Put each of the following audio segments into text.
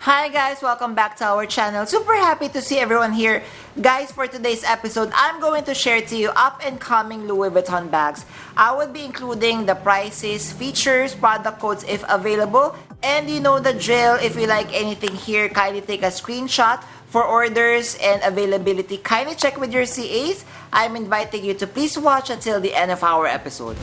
Hi guys, welcome back to our channel. Super happy to see everyone here. Guys, for today's episode, I'm going to share to you up-and-coming Louis Vuitton bags. I will be including the prices, features, product codes if available, and you know the drill. If you like anything here, kindly take a screenshot. For orders and availability, kindly check with your CAs. I'm inviting you to please watch until the end of our episode.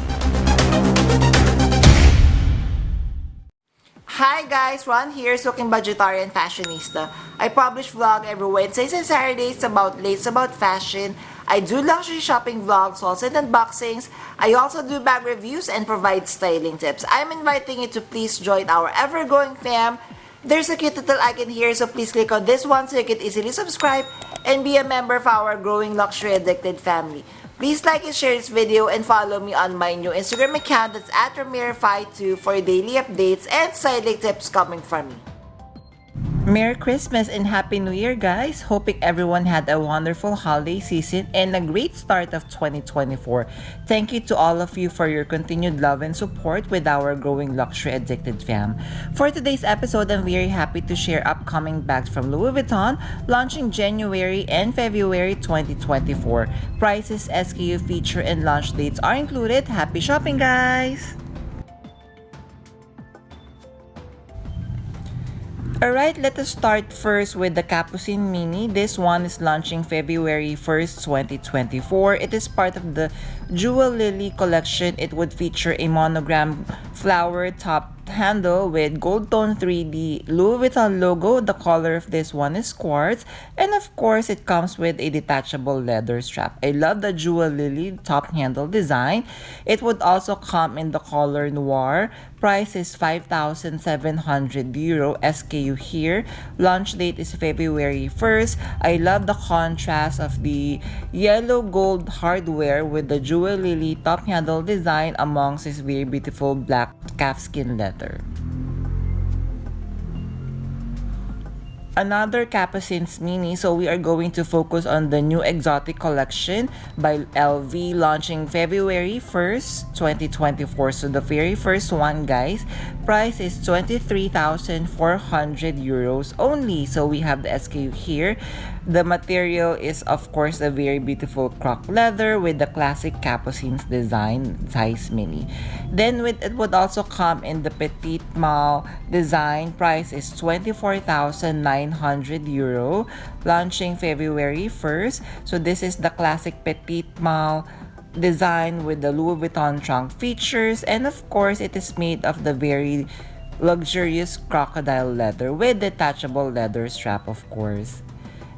Hi guys, Ron here, Soaking Budgetarian Fashionista. I publish vlog every Wednesdays and Saturdays about lates about fashion. I do luxury shopping vlogs, hauls and unboxings. I also do bag reviews and provide styling tips. I'm inviting you to please join our ever-growing fam. There's a cute little icon here, so please click on this one so you can easily subscribe and be a member of our growing luxury addicted family. Please like and share this video and follow me on my new Instagram account that's at Ramir52 for daily updates and styling tips coming from me. Merry Christmas and Happy New Year, guys! Hoping everyone had a wonderful holiday season and a great start of 2024. Thank you to all of you for your continued love and support with our growing luxury addicted fam. For today's episode, I'm very happy to share upcoming bags from Louis Vuitton launching January and February 2024. Prices, SKU, feature, and launch dates are included. Happy shopping, guys! Alright, let us start first with the Capucines Mini. This one is launching February 1st, 2024. It is part of the Jewel Lily collection. It would feature a monogram flower top handle with gold tone 3D Louis Vuitton logo. The color of this one is quartz, and of course it comes with a detachable leather strap. I love the Jewel Lily top handle design. It would also come in the color noir. Price is 5,700 euro. SKU here. Launch date is February 1st. I love the contrast of the yellow gold hardware with the Jewel Lily top handle design amongst this very beautiful black calfskin leather. Another Capucines Mini, so we are going to focus on the new exotic collection by LV launching February 1st, 2024. So the very first one, guys, price is 23,400 euros only. So we have the SKU here. The material is of course a very beautiful croc leather with the classic Capucines design, size mini. Then it would also come in the petite malle design. Price is 24,900 euro. Launching February 1st. So this is the classic petite malle design with the Louis Vuitton trunk features, and of course it is made of the very luxurious crocodile leather with detachable leather strap, of course.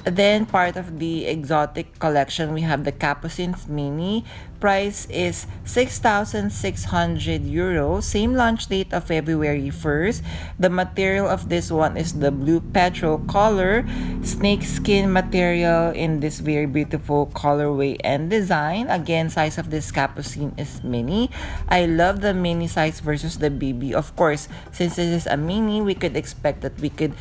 Then part of the exotic collection, we have the Capucines Mini. Price is 6,600 euros. Same launch date of February 1st. The material of this one is the blue petrol color, snake skin material in this very beautiful colorway and design. Again, size of this Capucine is mini. I love the mini size versus the BB. Of course, since this is a mini, we could expect that we could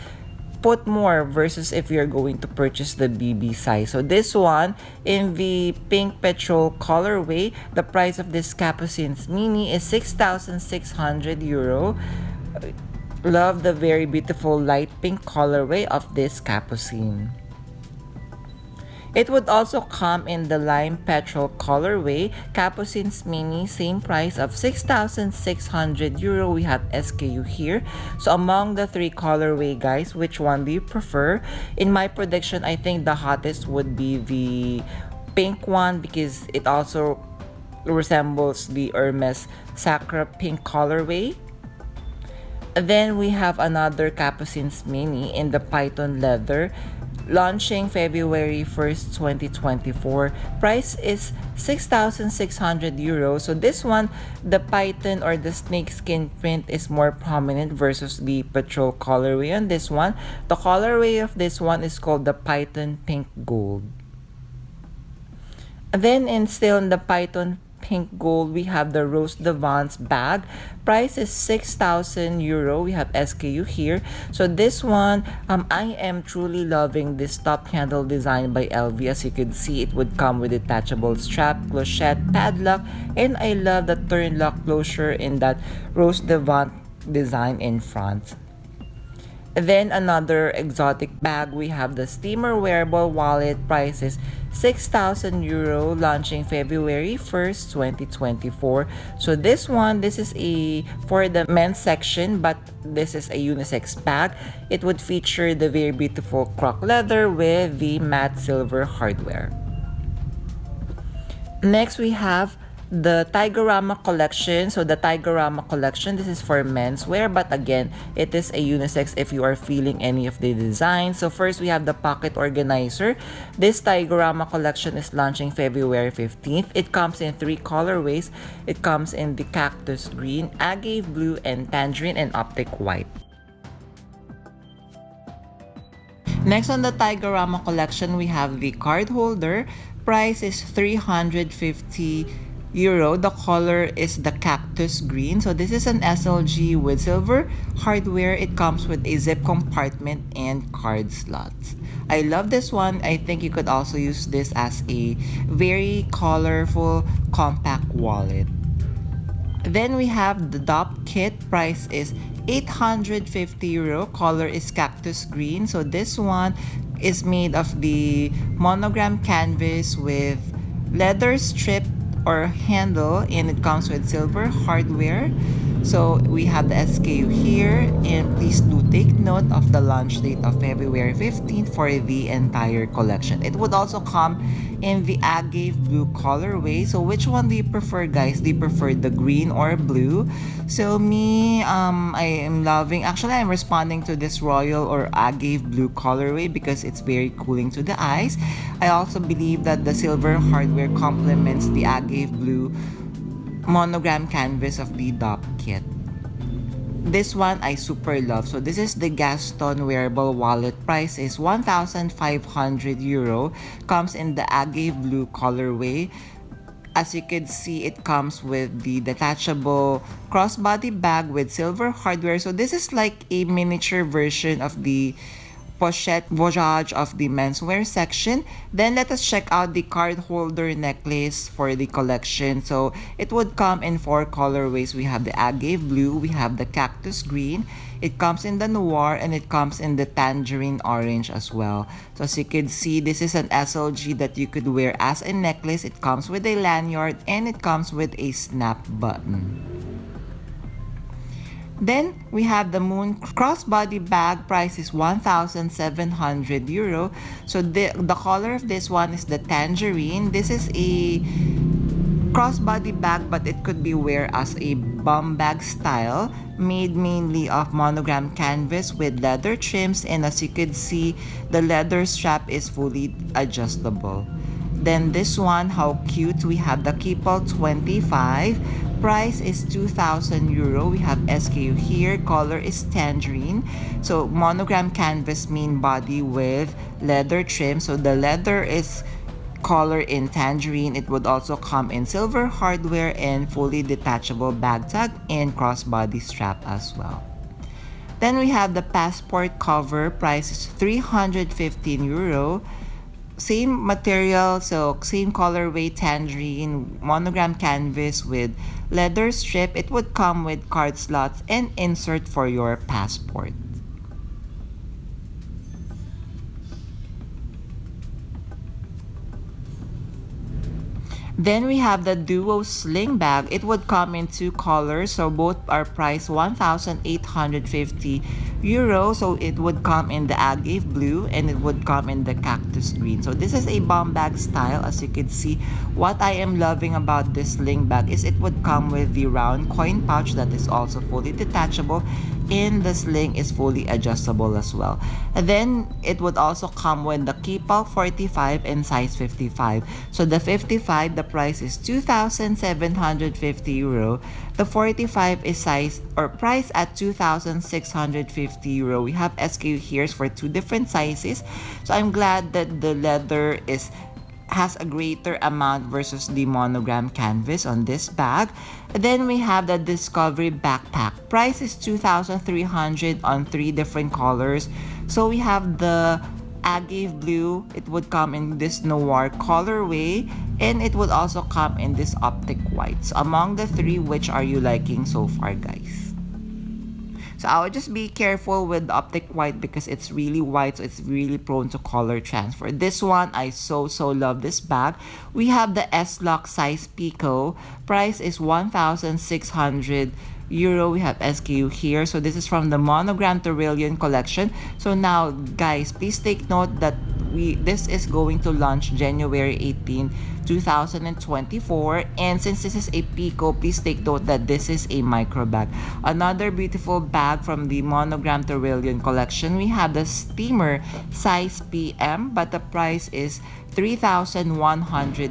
put more versus if you're going to purchase the BB size. So this one in the pink petrol colorway, the price of this Capucines Mini is 6,600 euro. Love the very beautiful light pink colorway of this Capucine. It would also come in the lime petrol colorway. Capucines Mini, same price of 6,600 euro. We have SKU here. So among the three colorway, guys, which one do you prefer? In my prediction, I think the hottest would be the pink one because it also resembles the Hermes Sacra pink colorway. Then we have another Capucines Mini in the python leather. Launching February 1st, 2024. Price is 6,600 euros. So this one, the python or the snake skin print is more prominent versus the petrol colorway on this one. The colorway of this one is called the python pink gold. Then still in the python pink gold, we have the Rose de Vence bag. Price is 6,000 euro. We have SKU here. So this one, I am truly loving this top handle design by LV. As you can see, it would come with detachable strap, clochette, padlock, and I love the turn lock closure in that Rose de Vence design in front. Then another exotic bag, we have the steamer wearable wallet, price is 6,000 euro, launching February 1st, 2024. So this one, this is a for the men's section, but this is a unisex bag. It would feature the very beautiful croc leather with the matte silver hardware. Next, we have the Tigerama collection. So the Tigerama collection, this is for menswear, but again, it is a unisex if you are feeling any of the designs. So first, we have the pocket organizer. This Tigerama collection is launching February 15th. It comes in 3 colorways. It comes in the cactus green, agave blue, and tangerine, and optic white. Next on the Tigerama collection, we have the card holder. Price is 350 euro. The color is the cactus green. So this is an SLG with silver hardware. It comes with a zip compartment and card slots. I love this one. I think you could also use this as a very colorful compact wallet. Then we have the DOP kit. Price is 850 euro. Color is cactus green. So this one is made of the monogram canvas with leather strip or handle, and it comes with silver hardware. So we have the SKU here, and please do take note of the launch date of February 15th for the entire collection. It would also come in the agave blue colorway. So which one do you prefer, guys? Do you prefer the green or blue? So me, I am loving, actually I'm responding to this royal or agave blue colorway because it's very cooling to the eyes. I also believe that the silver hardware complements the agave blue monogram canvas of the DOP kit. This one I super love. So this is the Gaston wearable wallet. Price is 1,500 euro. Comes in the agave blue colorway. As you can see, it comes with the detachable crossbody bag with silver hardware. So this is like a miniature version of the pochette voyage of the menswear section. Then let us check out the card holder necklace for the collection. So it would come in 4 colorways. We have the agave blue, we have the cactus green, it comes in the noir, and it comes in the tangerine orange as well. So as you can see, this is an SLG that you could wear as a necklace. It comes with a lanyard and it comes with a snap button. Then we have the Moon crossbody bag. Price is 1,700 euro. So the color of this one is the tangerine. This is a crossbody bag, but it could be wear as a bum bag style, made mainly of monogram canvas with leather trims, and as you can see, the leather strap is fully adjustable. Then this one, how cute, we have the Keepall 25. Price is 2,000 euro. We have SKU here. Color is tangerine. So monogram canvas main body with leather trim. So the leather is color in tangerine. It would also come in silver hardware and fully detachable bag tag and crossbody strap as well. Then we have the passport cover. Price is 315 euro. Same material, so same colorway, tangerine, monogram canvas with leather strip. It would come with card slots and insert for your passport. Then we have the Duo Sling bag. It would come in 2 colors, so both are priced 1,850 euro. So it would come in the agave blue and it would come in the cactus green. So this is a bum bag style. As you can see, what I am loving about this sling bag is it would come with the round coin pouch that is also fully detachable, and the sling is fully adjustable as well. And then it would also come with the Keepall 45 and size 55. So the 55, the price is 2,750 euro. The 45 is size or price at 2,650 euro. We have SKU here for 2 different sizes. So I'm glad that the leather has a greater amount versus the monogram canvas on this bag. Then we have the Discovery backpack. Price is 2,300 on 3 different colors. So we have the agave blue. It would come in this noir colorway, and it would also come in this optic white. So among the 3, which are you liking so far, guys? So I would just be careful with the optic white because it's really white, so it's really prone to color transfer. This one, I so love this bag. We have the S-Lock size Pico. Price is 1,600 euro. We have SKU here. So this is from the Monogram Tourillion collection. So now, guys, please take note that this is going to launch January 18, 2024. And since this is a Pico, please take note that this is a micro bag. Another beautiful bag from the Monogram Tourillion collection. We have the Steamer size PM, but the price is 3,100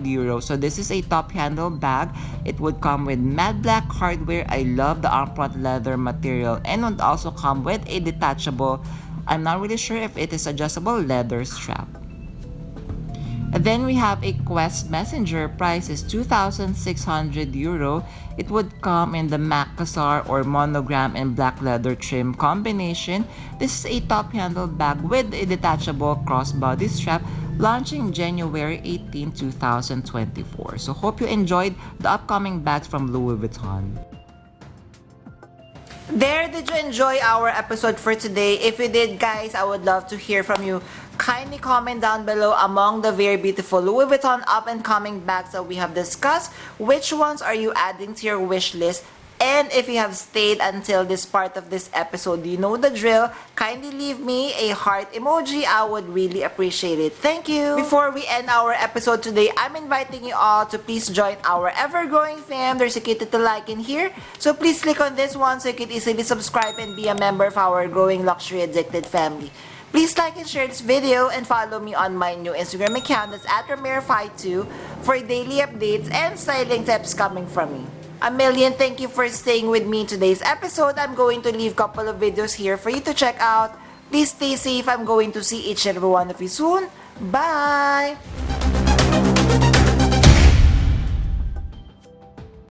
euros. So this is a top handle bag. It would come with matte black hardware. I love the armfront leather material, and would also come with a detachable, I'm not really sure if it is adjustable, leather strap. And then we have a Quest Messenger. Price is 2,600 euro. It would come in the Macassar or Monogram and black leather trim combination. This is a top handle bag with a detachable crossbody strap, launching January 18, 2024. So hope you enjoyed the upcoming bags from Louis Vuitton. There, did you enjoy our episode for today? If you did, guys, I would love to hear from you. Kindly comment down below among the very beautiful Louis Vuitton up-and-coming bags that we have discussed. Which ones are you adding to your wish list? And if you have stayed until this part of this episode, you know the drill. Kindly leave me a heart emoji. I would really appreciate it. Thank you. Before we end our episode today, I'm inviting you all to please join our ever-growing fam. There's a key to like in here. So please click on this one so you can easily subscribe and be a member of our growing luxury addicted family. Please like and share this video and follow me on my new Instagram account. That's at Ramiro52 for daily updates and styling tips coming from me. A million thank you for staying with me in today's episode. I'm going to leave a couple of videos here for you to check out. Please stay safe. I'm going to see each and every one of you soon. Bye!